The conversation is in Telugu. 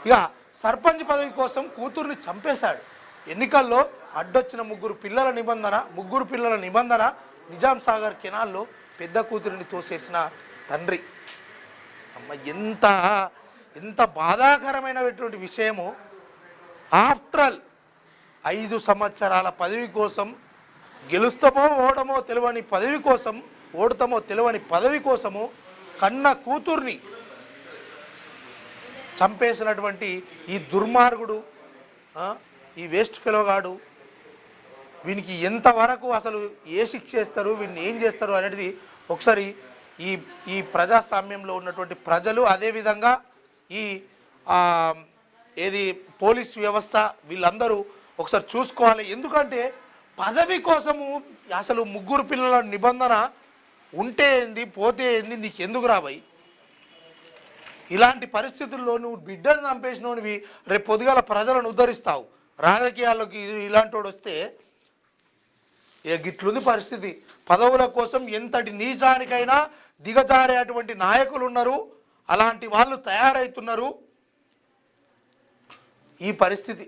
ఇక సర్పంచ్ పదవి కోసం కూతుర్ని చంపేశాడు. ఎన్నికల్లో అడ్డొచ్చిన ముగ్గురు పిల్లల నిబంధన నిజాం సాగర్ కెనాల్లో పెద్ద కూతురిని తోసేసిన తండ్రి. అమ్మ, ఎంత బాధాకరమైనటువంటి విషయము. ఆఫ్టర్ ఆల్ 5 సంవత్సరాల పదవి కోసం, గెలుస్తామో ఓడమో తెలియని పదవి కోసం, ఓడతామో తెలియని పదవి కోసము కన్న కూతుర్ని చంపేసినటువంటి ఈ దుర్మార్గుడు, ఈ వేస్ట్ ఫెలోగాడు, వీనికి ఎంతవరకు అసలు ఏ శిక్ష చేస్తారు, వీడిని ఏం చేస్తారు అనేది ఒకసారి ఈ ప్రజాస్వామ్యంలో ఉన్నటువంటి ప్రజలు, అదేవిధంగా ఏది పోలీస్ వ్యవస్థ, వీళ్ళందరూ ఒకసారి చూసుకోవాలి. ఎందుకంటే పదవి కోసము అసలు ముగ్గురు పిల్లల నిబంధన ఉంటే ఏంది, పోతే ఏంది, నీకు ఎందుకు రాబాయి? ఇలాంటి పరిస్థితుల్లో నువ్వు బిడ్డను చంపేసినవి రేపు పొద్దుగాల ప్రజలను ఉద్ధరిస్తావు. రాజకీయాల్లోకి ఇలాంటి వాడు వస్తే గిట్లుంది పరిస్థితి. పదవుల కోసం ఎంతటి నీచానికైనా దిగజారేటువంటి నాయకులు ఉన్నారు, అలాంటి వాళ్ళు తయారవుతున్నారు. ఈ పరిస్థితి